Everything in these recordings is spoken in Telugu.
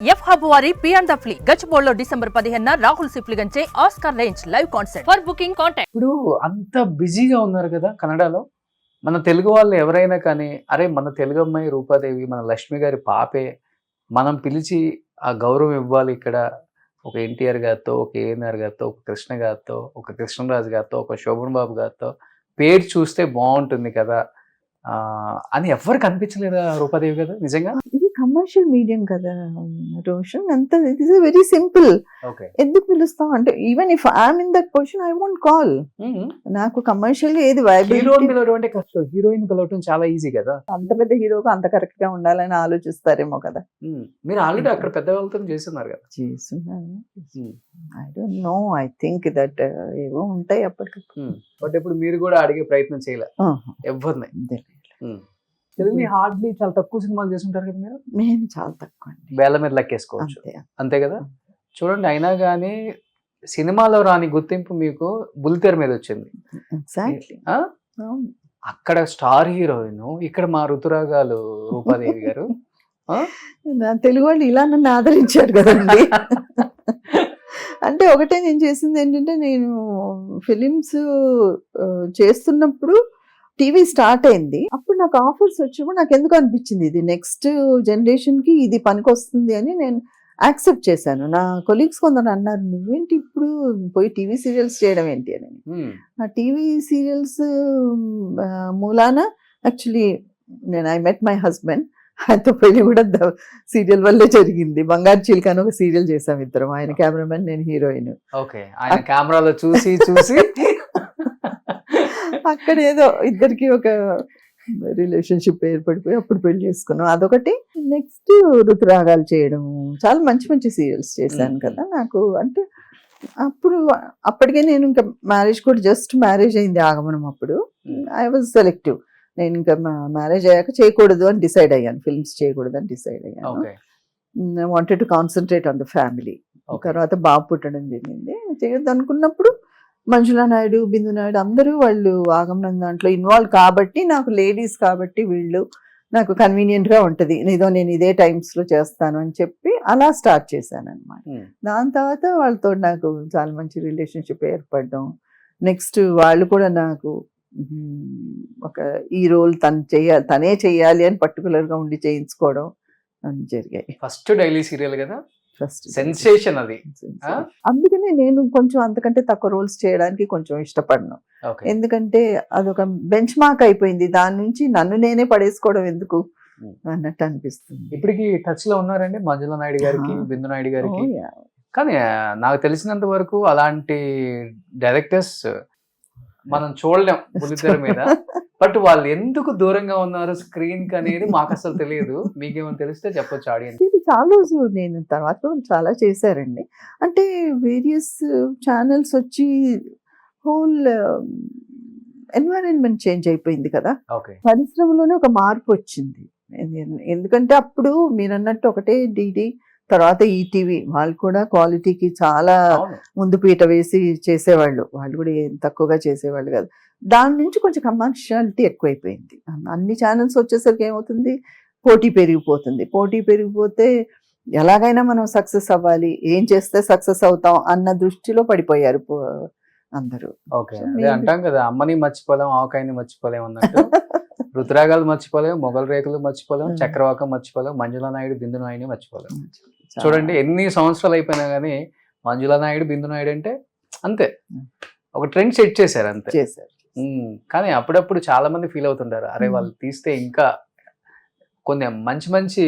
ఎఫ్ హబ్ వారి పియాన్ ద ఫ్లీ గచ్చిబౌలిలో డిసెంబర్ 15న రాహుల్ సిప్లిగంచే Oscar range live concert. For booking contact. ఇప్పుడు అంత బిజీగా ఉన్నారు కదా కన్నడలో. మన తెలుగు వాళ్ళు ఎవరైనా కానీ అరే మన తెలుగు అమ్మాయి రూపాదేవి మన లక్ష్మి గారి పాపే, మనం పిలిచి ఆ గౌరవం ఇవ్వాలి. ఇక్కడ ఒక ఎన్టీఆర్ గారితో, ఒక ఏఎన్ఆర్ గారితో, ఒక కృష్ణ గారితో, ఒక కృష్ణరాజు గారితో, ఒక శోభన్ బాబు గారితో పేరు చూస్తే బాగుంటుంది కదా అని ఎవరికి అనిపించలేదా రూపాదేవి కదా నిజంగా? ఇది కమర్షియల్ మీడియం కదా రోషన్, అంత ఇట్ ఇస్ వెరీ సింపుల్. ఎందుకు పిలుస్తాం అంటే even if I'm in that position I won't call. నాకు కమర్షియల్ ఏది హీరోయిన్ పిలవడం అంటే కష్టం, హీరోయిన్ పిలవడం చాలా ఈజీ కదా. అంత పెద్ద హీరోగా అంత కరెక్ట్ గా ఉండాలని ఆలోచిస్తారేమో కదా. మీరు ఆల్రెడీ అక్కడ పెద్ద వాళ్ళతో చేస్తున్నారు కదా. చేస్తున్నాను. I don't know, I think that ఏవో ఉంటాయి అప్పటికప్పుడు. బట్ ఇప్పుడు మీరు కూడా అడిగే ప్రయత్నం చేయలే ఎవరిని? తెలుగుని హార్డ్లీ చాలా తక్కువ సినిమాలు చేస్తుంటారు కదా మీరు. నేను చాలా తక్కువ అండి, వేల మీద లెక్కేసుకోవచ్చు, అంతే కదా. చూడండి, అయినా కానీ సినిమాలో రాని గుర్తింపు మీకు బుల్లితెర మీద వచ్చింది. అక్కడ స్టార్ హీరోయిన్, ఇక్కడ మా ఋతురాగాలు రూపాదేవి గారు. తెలుగు వాళ్ళు ఇలా నన్ను ఆదరించారు కదండి. అంటే ఒకటే నేను చేసింది ఏంటంటే, నేను ఫిలిమ్స్ చేస్తున్నప్పుడు టీవీ స్టార్ట్ అయింది. అప్పుడు నాకు ఆఫర్స్ వచ్చినప్పుడు నాకు ఎందుకు అనిపించింది ఇది నెక్స్ట్ జనరేషన్ కి ఇది పనికొస్తుంది అని నేను యాక్సెప్ట్ చేశాను. నా కొలీగ్స్ కొందరు అన్నారు, నువ్వేంటి ఇప్పుడు పోయి టీవీ సీరియల్స్ చేయడం ఏంటి అని. ఆ టీవీ సీరియల్స్ మూలాన యాక్చువల్లీ నేను ఐ మెట్ మై హస్బెండ్. ఆయనతో పెళ్లి కూడా సీరియల్ వల్లే జరిగింది. బంగారు చిలుక అని ఒక సీరియల్ చేసాం ఇద్దరం. ఆయన కెమెరామెన్, నేను హీరోయిన్. ఆయన కెమెరాలో చూసి చూసి అక్కడ ఏదో ఇద్దరికి ఒక రిలేషన్షిప్ ఏర్పడిపోయి అప్పుడు పెళ్లి చేసుకున్నాం. అదొకటి. నెక్స్ట్ ఋతురాగాలు చేయడం, చాలా మంచి మంచి సీరియల్స్ చేశాను కదా. నాకు అంటే అప్పటికే నేను ఇంకా మ్యారేజ్ కూడా జస్ట్ మ్యారేజ్ అయింది ఆగమనం. అప్పుడు ఐ వాజ్ సెలెక్టివ్. నేను ఇంకా మ్యారేజ్ అయ్యాక చేయకూడదు అని డిసైడ్ అయ్యాను, ఫిల్మ్స్ చేయకూడదు అని డిసైడ్ అయ్యాను. I wanted to concentrate on the family. తర్వాత బాబు పుట్టడం జరిగింది. చేయొద్దు అనుకున్నప్పుడు మంజులా నాయుడు, బిందు నాయుడు అందరూ వాళ్ళు ఆగమనం దాంట్లో ఇన్వాల్వ్ కాబట్టి, నాకు లేడీస్ కాబట్టి వీళ్ళు నాకు కన్వీనియంట్ గా ఉంటది, ఏదో నేను ఇదే టైమ్స్ లో చేస్తాను అని చెప్పి అలా స్టార్ట్ చేశాను అనమాట. దాని తర్వాత వాళ్ళతో నాకు చాలా మంచి రిలేషన్షిప్ ఏర్పడడం. నెక్స్ట్ వాళ్ళు కూడా నాకు ఒక ఈ రోల్ తనే చెయ్యాలి అని పర్టికులర్ గా ఉండి చేయించుకోవడం అని జరిగాయి. ఫస్ట్ డైలీ సీరియల్ కదా, ఫస్ట్ సెన్సేషన్ అది. అందుకనే నేను కొంచెం అంతకంటే తక్కువ రోల్స్ చేయడానికి కొంచెం ఇష్టపడను. ఎందుకంటే అదొక బెంచ్ మార్క్ అయిపోయింది. దాని నుంచి నన్ను నేనే పడేసుకోవడం ఎందుకు అన్నట్టు అనిపిస్తుంది. ఇప్పటికి టచ్ లో ఉన్నారండి మంజులా నాయుడు గారికి, బిందు నాయుడు గారికి? కానీ నాకు తెలిసినంత వరకు అలాంటి డైరెక్టర్స్ మనం చూడలేం బుల్లితెర మీద. బట్ వాళ్ళు ఎందుకు దూరంగా ఉన్నారు స్క్రీన్ కి అనేది మాకు అసలు తెలియదు. మీకేమైనా తెలిస్తే చెప్పొచ్చు ఆడియన్స్. ఇది చాలా రోజు నేను తర్వాత చాలా చేశారండి. అంటే వేరియస్ ఛానల్స్ వచ్చి హోల్ ఎన్వైరన్మెంట్ చేంజ్ అయిపోయింది కదా. పరిశ్రమలోనే ఒక మార్పు వచ్చింది. ఎందుకంటే అప్పుడు మీరు అన్నట్టు ఒకటే డిడి, తర్వాత ఈటీవీ వాళ్ళు కూడా క్వాలిటీకి చాలా ముందు పీట వేసి చేసేవాళ్ళు. వాళ్ళు కూడా ఏం తక్కువగా చేసేవాళ్ళు కాదు. దాని నుంచి కొంచెం కమర్షియాలిటీ ఎక్కువైపోయింది. అన్ని ఛానల్స్ వచ్చేసరికి ఏమవుతుంది, పోటీ పెరిగిపోతుంది. పోటీ పెరిగిపోతే ఎలాగైనా మనం సక్సెస్ అవ్వాలి, ఏం చేస్తే సక్సెస్ అవుతాం అన్న దృష్టిలో పడిపోయారు అందరూ. అంటాం కదా, అమ్మని మర్చిపోలేం, ఆవకాయని మర్చిపోలేం అన్నట్టు. రుతురాగాలు మర్చిపోలేం, మొగల్ రేకులు మర్చిపోలేం, చక్రవాకం మర్చిపోలేం, మంజులా నాయుడు, బిందు నాయుడిని మర్చిపోలేం. చూడండి, ఎన్ని సంవత్సరాలు అయిపోయినా కానీ మంజులా నాయుడు, బిందు నాయుడు అంటే అంతే, ఒక ట్రెండ్ సెట్ చేశారు అంతే. కానీ అప్పుడప్పుడు చాలా మంది ఫీల్ అవుతుంటారు, అరే వాళ్ళు తీస్తే ఇంకా కొన్ని మంచి మంచి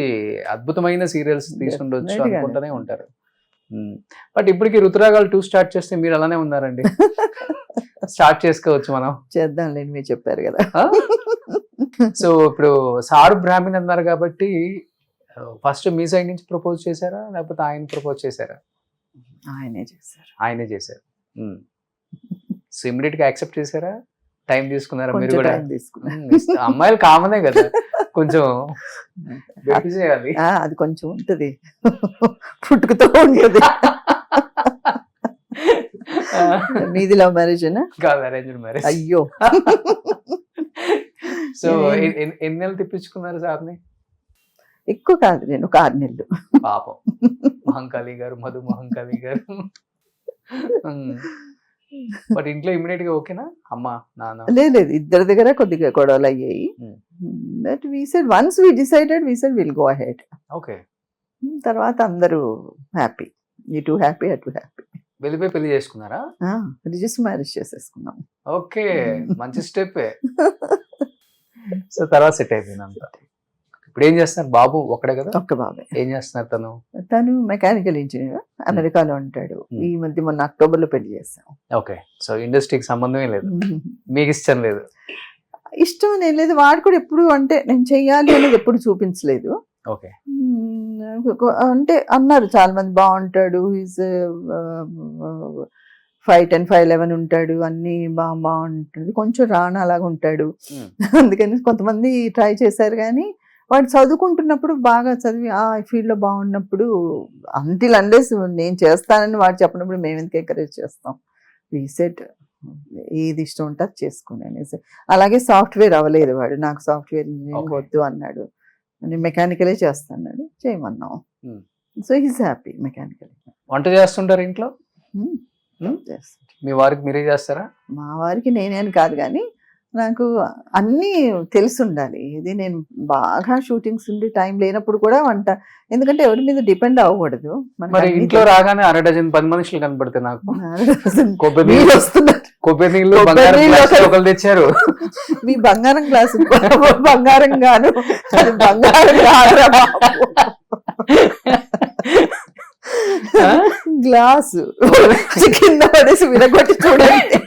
అద్భుతమైన సీరియల్స్ తీసుకుంటొచ్చు అనుకుంటూనే ఉంటారు. బట్ ఇప్పటికి ఋతురాగాలు 2 స్టార్ట్ చేస్తే మీరు అలానే ఉన్నారండి. స్టార్ట్ చేసుకోవచ్చు, మనం చేద్దాంలేండి, మీరు చెప్పారు కదా. సో ఇప్పుడు సారు బ్రాహ్మణ్ అన్నారు కాబట్టి ఫస్ట్ మీ సైడ్ నుంచి ప్రపోజ్ చేశారా లేకపోతే ఆయన ప్రపోజ్ చేశారా? ఆయనే చేశారు. సో ఇమిడియట్ గా యాక్సెప్ట్ చేశారా, టైం తీసుకున్నారా? మీరు కూడా అమ్మాయిలు కామనే కదా, కొంచెం చేయాలి. అది కొంచెం ఉంటది, పుట్టుకుతో ఉంటది. మీది లవ్ మ్యారేజ్ కాదు, అరేంజ్డ్ మ్యారేజ్. అయ్యో. సో ఎన్ని నెలలు తిప్పించుకున్నారు సార్ని? ఎక్కువ కాదు, నేను ఒక 6 నెలలు. పాపం మహంకాళి గారు, మధు మహంకాళి గారు. బట్ ఇంట్లో ఇమీడియట్ గా ఓకేనా అమ్మ నాన్న? లేదు, ఇద్దరి దగ్గర కొద్దిగా గొడవలు అయ్యాయి. Hmm. But we said once we decided we said will go ahead. Okay. తర్వాత అందరూ హ్యాపీ, ఇటు హ్యాపీ అటు హ్యాపీ. వెళ్ళిపోయి పెళ్లి చేసుకున్నారా? రిజిస్టర్ మ్యారేజ్ చేసేసుకున్నాం. ఓకే, మంచి స్టెప్. సో తర్వాత సెట్ అయిపోయింది అంతా. ఇప్పుడు ఏం చేస్తున్నారు? బాబు ఒక్కడే కదా? ఒక్క బాబాయ్. ఏం చేస్తున్నారు తను? తను మెకానికల్ ఇంజనీర్, అమెరికాలో ఉంటాడు. ఈ మధ్య మొన్న అక్టోబర్ లో పెళ్లి చేస్తాం. ఓకే, సో ఇండస్ట్రీకి సంబంధమే లేదు, మీకు ఇష్టం లేదు? ఇష్టం నేను లేదు, వాడు కూడా ఎప్పుడు అంటే నేను చెయ్యాలి అనేది ఎప్పుడు చూపించలేదు. ఓకే. అంటే అన్నారు చాలా మంది బాగుంటాడు, ఈజ్ 5'10", 5'11" ఉంటాడు, అన్ని బాగుంటుంది, కొంచెం రాణ అలాగా ఉంటాడు. అందుకని కొంతమంది ట్రై చేశారు, కానీ వాడు చదువుకుంటున్నప్పుడు బాగా చదివి ఆ ఫీల్డ్ లో బాగున్నప్పుడు అంటిల్ అండేస్ నేను చేస్తానని వాడు చెప్పినప్పుడు మేము ఎందుకు ఎంకరేజ్ చేస్తాం. రీసెట్ ఏది ఇష్టం ఉంటే అది చేసుకున్నాను. అలాగే సాఫ్ట్వేర్ అవ్వలేదు వాడు, నాకు సాఫ్ట్వేర్ ఇంజనీరింగ్ వద్దు అన్నాడు, నేను మెకానికలే చేస్తాడు, చేయమన్నాం. So he's happy mechanical. వంట చేస్తుంటారు ఇంట్లో? మీ వారికి మీరే చేస్తారా? మా వారికి నేనే అని కాదు, కానీ నాకు అన్నీ తెలిసి ఉండాలి. ఇది నేను బాగా షూటింగ్స్ ఉండి టైం లేనప్పుడు కూడా వంట, ఎందుకంటే ఎవరి మీద డిపెండ్ అవ్వకూడదు. మరి ఇంట్లో రాగానే 12 10 మనుషులు కనపడితే నాకు కొబ్బరి మీరు నీళ్ళు వస్తున్నారు, కొబ్బరి నీళ్ళు కొబ్బరి బంగారం నీళ్ళు గ్లాసులు ఒకరు తెచ్చారు. మీ బంగారం గ్లాసు బంగారం గాను, అది బంగారం కాదురా బాబు. గ్లాసు కింద పడేసి విరగొట్టి చూడండి,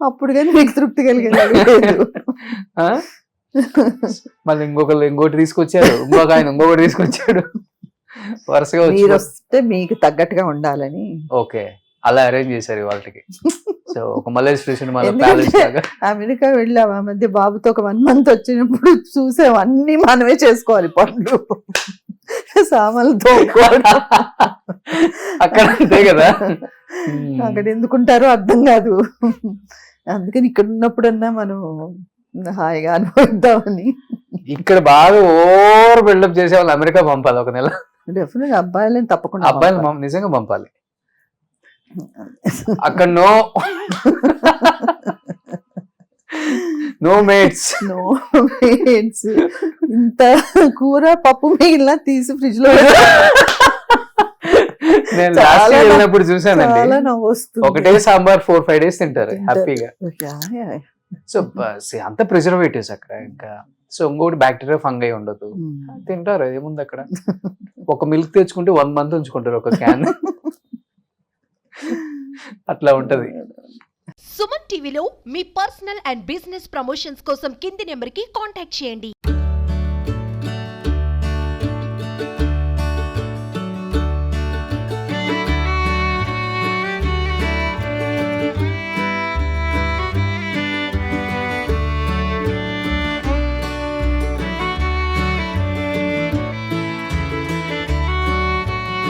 అప్పుడు కానీ మీకు తృప్తి కలిగింది. మళ్ళీ ఇంకోటి తీసుకొచ్చారు, ఇంకొక ఆయన ఇంకొకటి తీసుకొచ్చాడు, వరుసగా మీరు వస్తే మీకు తగ్గట్టుగా ఉండాలని. ఓకే, అలా అరేంజ్ చేశారు వాళ్ళకి. సో ఒక మలేష్ స్టేషన్ ప్యాలెస్ లాగా. అమెరికా వెళ్ళాం ఆ మధ్య బాబుతో, ఒక 1 month వచ్చినప్పుడు చూసాం, అన్ని మనమే చేసుకోవాలి, పనులు సామాన్లతో అక్కడ అంతే కదా. అక్కడ ఎందుకుంటారో అర్థం కాదు, అందుకని ఇక్కడ ఉన్నప్పుడన్నా మనం హాయిగా అనుభవిద్దామని. ఇక్కడ బాగా ఓవర్ బిల్డప్ చేసే వాళ్ళు అమెరికా పంపాలి ఒక నెల. డెఫినెట్ అబ్బాయిలని తప్పకుండా అబ్బాయిలు నిజంగా పంపాలి. అక్కడ నో మేట్స్, ఇంత కూర పప్పు మిగిలిన తీసి ఫ్రిడ్జ్ లో నేను లాస్ట్ ఇయర్ వెళ్ళినప్పుడు చూసానండి, చాలా నవ్వు వస్తుంది. ఒకటే సాంబార్ 4-5 days తింటారు హ్యాపీగా. సో అంత ప్రిజర్వేటివ్స్ అక్కడ. ఇంకా సో ఇంకోటి బ్యాక్టీరియా ఫంగై ఉండదు, తింటారు, ఏముంది అక్కడ. ఒక మిల్క్ తెచ్చుకుంటే 1 month ఉంచుకుంటారు ఒక క్యాన్. అట్లా ఉంటది. సుమన్ టీవీలో మీ పర్సనల్ అండ్ బిజినెస్ ప్రమోషన్స్ కోసం కింది నెంబర్కి కాంటాక్ట్ చేయండి.